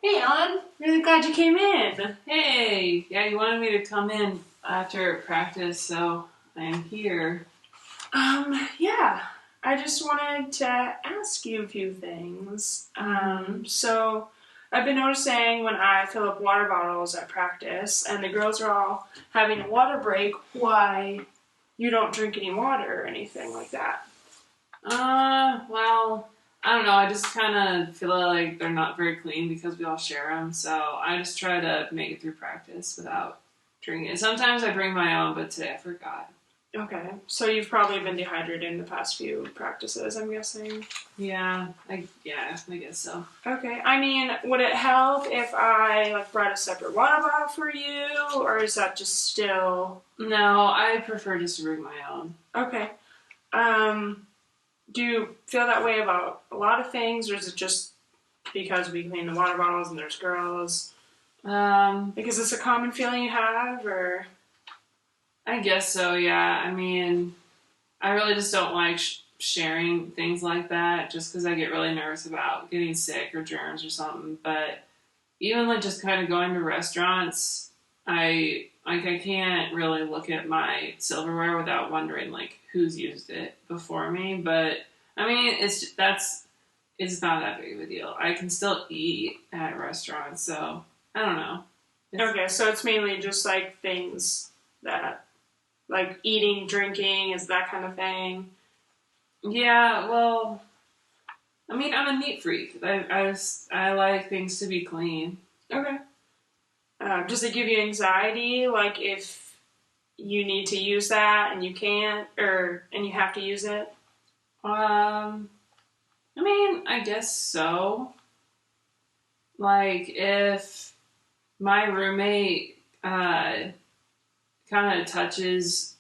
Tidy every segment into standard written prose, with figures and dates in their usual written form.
Hey, Ellen. Really glad you came in. Hey, yeah, you wanted me to come in after practice, so I am here. Yeah. I just wanted to ask you a few things. So I've been noticing when I fill up water bottles at practice and the girls are all having a water break, why you don't drink any water or anything like that. Well, I don't know. I just kind of feel like they're not very clean because we all share them, so I just try to make it through practice without drinking it. Sometimes I bring my own, but today I forgot. Okay. So you've probably been dehydrated in the past few practices, I'm guessing. I guess so. Okay. I mean, would it help if I brought a separate water bottle for you, or is that just still No, I prefer just to bring my own. okay? Um, do you feel that way about a lot of things, or is it just because we clean the water bottles and there's girls? Because it's a common feeling you have, or I guess so. Yeah. I mean, I really just don't like sharing things like that just because I get really nervous about getting sick or germs or something. But even like just kind of going to restaurants, I can't really look at my silverware without wondering like who's used it before me. But I mean, it's not that big of a deal. I can still eat at restaurants, so I don't know. okay, so it's mainly just things that eating, drinking, is that kind of thing. Yeah, well, I mean, I'm a neat freak. I like things to be clean. Okay. Does it give you anxiety, like if you need to use that and you can't, or and you have to use it? Um, I mean, I guess so. Like if my roommate kind of touches,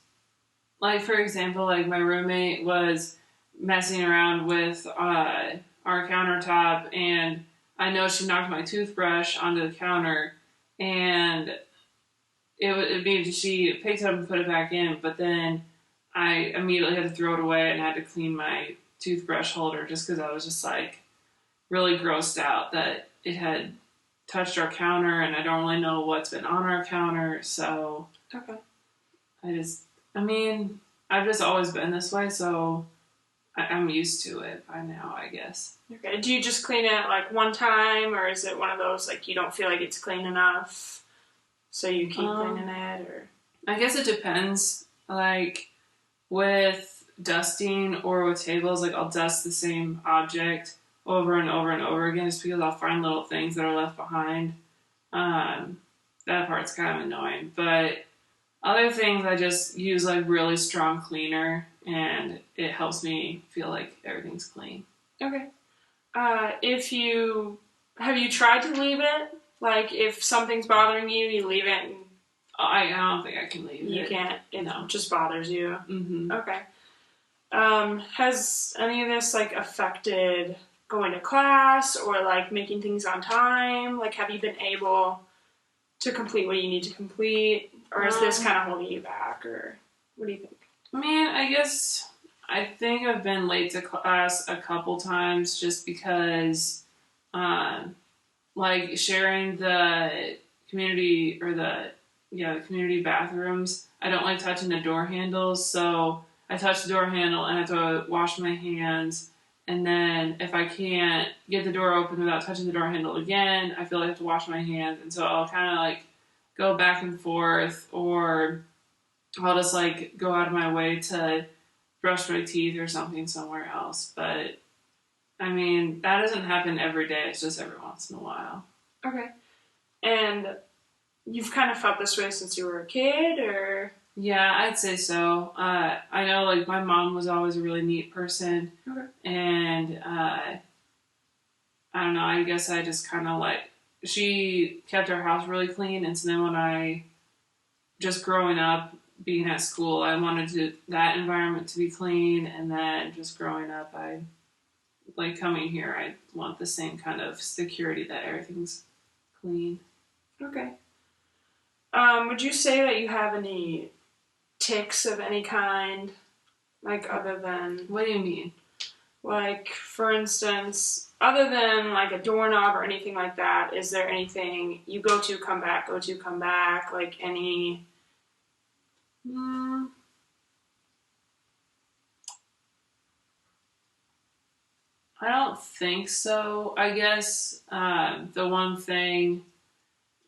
like for example, like my roommate was messing around with our countertop, and I know she knocked my toothbrush onto the counter, and it means she picked it up and put it back in, but then I immediately had to throw it away and had to clean my toothbrush holder just because I was just like really grossed out that it had touched our counter and I don't really know what's been on our counter. So Okay. I just, I mean, I've just always been this way, so I'm used to it by now, I guess. Okay. Do you just clean it one time, or is it one of those you don't feel like it's clean enough, so you keep cleaning it, or? I guess it depends. Like with dusting or with tables, like I'll dust the same object over and over and over again just because I'll find little things that are left behind. Um, that part's kind of annoying. But other things, I just use like really strong cleaner and it helps me feel like everything's clean. Okay. If you have you tried to leave it? Like if something's bothering you, you leave it and I don't think I can leave it. You can't. It just bothers you. Mm-hmm. Okay. Has any of this affected going to class or making things on time? Have you been able to complete what you need to complete, or is this kind of holding you back, or what do you think? I mean, I think I've been late to class a couple times just because, like sharing the community or the community bathrooms. I don't like touching the door handles, so I touch the door handle and I have to wash my hands. And then if I can't get the door open without touching the door handle again, I feel like I have to wash my hands. And so I'll kind of like go back and forth, or I'll just like go out of my way to brush my teeth or something somewhere else. But I mean, that doesn't happen every day. It's just every once in a while. Okay. And you've kind of felt this way since you were a kid, or? Yeah, I'd say so. I know, like, my mom was always a really neat person. Okay. And I don't know, I guess I just kind of like, she kept our house really clean. And so then when just growing up, being at school, I wanted that environment to be clean. And then just growing up, like coming here, I want the same kind of security that everything's clean. Okay. Would you say that you have any tics of any kind, other than? What do you mean? Like, for instance, other than like a doorknob or anything like that, is there anything you go to, come back, like any? Hmm. I don't think so. I guess the one thing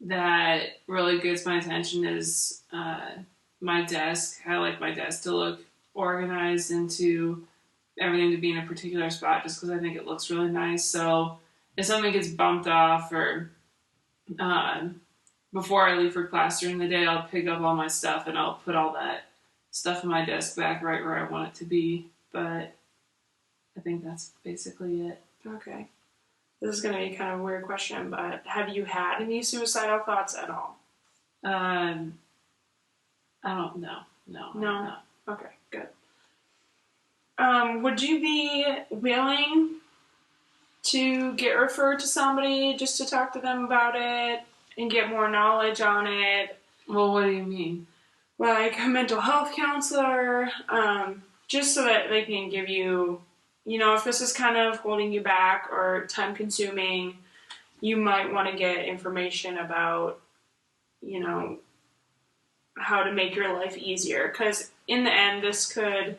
that really gets my attention is my desk. I like my desk to look organized and to everything to be in a particular spot just because I think it looks really nice. So if something gets bumped off or um, before I leave for class during the day, I'll pick up all my stuff and I'll put all that stuff in my desk back right where I want it to be. But I think that's basically it. Okay. This is going to be kind of a weird question, but have you had any suicidal thoughts at all? Um, I don't know. No. No? Okay, good. Would you be willing to get referred to somebody just to talk to them about it and get more knowledge on it? Well, what do you mean? Like a mental health counselor, just so that they can give you, if this is kind of holding you back or time consuming, you might want to get information about, how to make your life easier. Because in the end, this could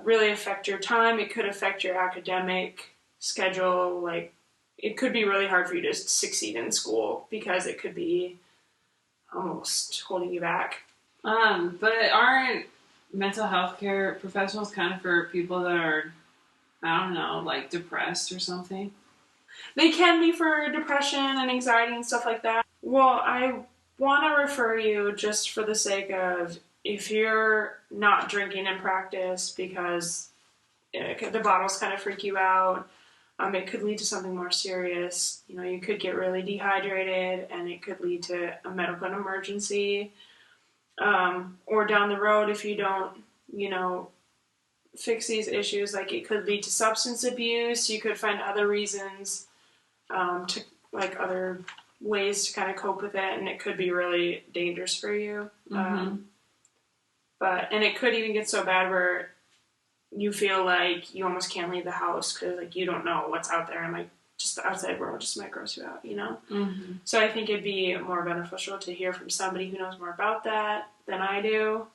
really affect your time. It could affect your academic schedule. Like, it could be really hard for you to succeed in school because it could be almost holding you back. But aren't mental health care professionals kind of for people that are, I don't know, like depressed or something? They can be for depression and anxiety and stuff like that. Well, I want to refer you just for the sake of if you're not drinking in practice because the bottles kind of freak you out, it could lead to something more serious. You could get really dehydrated and it could lead to a medical emergency. Or down the road, if you don't, fix these issues, like it could lead to substance abuse. You could find other reasons to like other ways to kind of cope with it, and it could be really dangerous for you. Mm-hmm. And it could even get so bad where you feel like you almost can't leave the house because like you don't know what's out there, and like just the outside world just might gross you out, Mm-hmm. So I think it'd be more beneficial to hear from somebody who knows more about that than I do,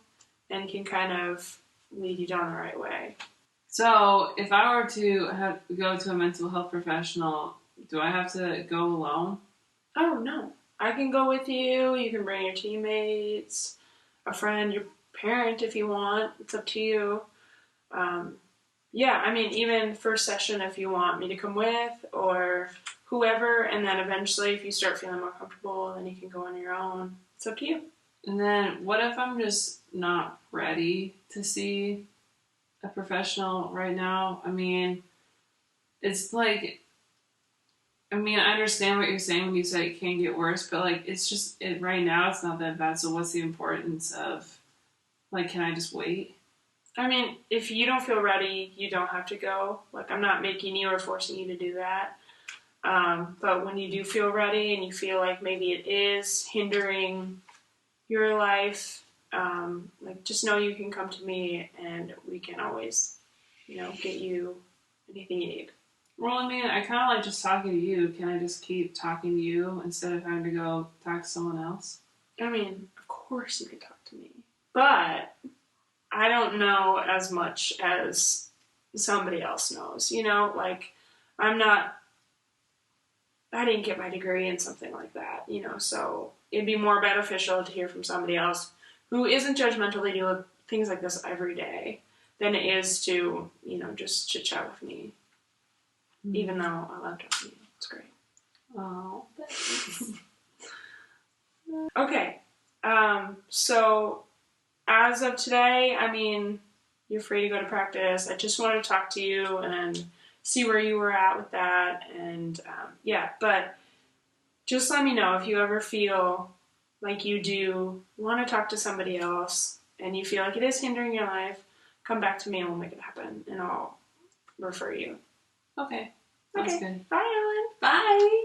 and can kind of lead you down the right way. So if I were to go to a mental health professional, do I have to go alone? Oh no, I can go with you. You can bring your teammates, a friend, your parent if you want. It's up to you. Yeah, I mean, even first session if you want me to come with or whoever, and then eventually if you start feeling more comfortable, then you can go on your own. It's up to you. And then what if I'm just not ready to see a professional right now? I mean, it's like, I understand what you're saying when you say it can get worse, but like, it's just, right now it's not that bad. So what's the importance of, like, can I just wait? I mean, if you don't feel ready, you don't have to go. Like, I'm not making you or forcing you to do that. But when you do feel ready and you feel like maybe it is hindering your life, like just know you can come to me and we can always, get you anything you need. Well, I kind of like just talking to you. Can I just keep talking to you instead of having to go talk to someone else? I mean, of course you can talk to me, but I don't know as much as somebody else knows. Like I didn't get my degree in something like that, so it'd be more beneficial to hear from somebody else who isn't judgmental. They deal with things like this every day than it is to, just chit chat with me. Mm-hmm. Even though I love talking to you. It's great. Oh, thanks. Okay. So as of today, you're free to go to practice. I just wanted to talk to you and see where you were at with that. And but just let me know if you ever feel like you do want to talk to somebody else and you feel like it is hindering your life, come back to me and we'll make it happen and I'll refer you. Okay. That's good. Bye, Ellen. Bye.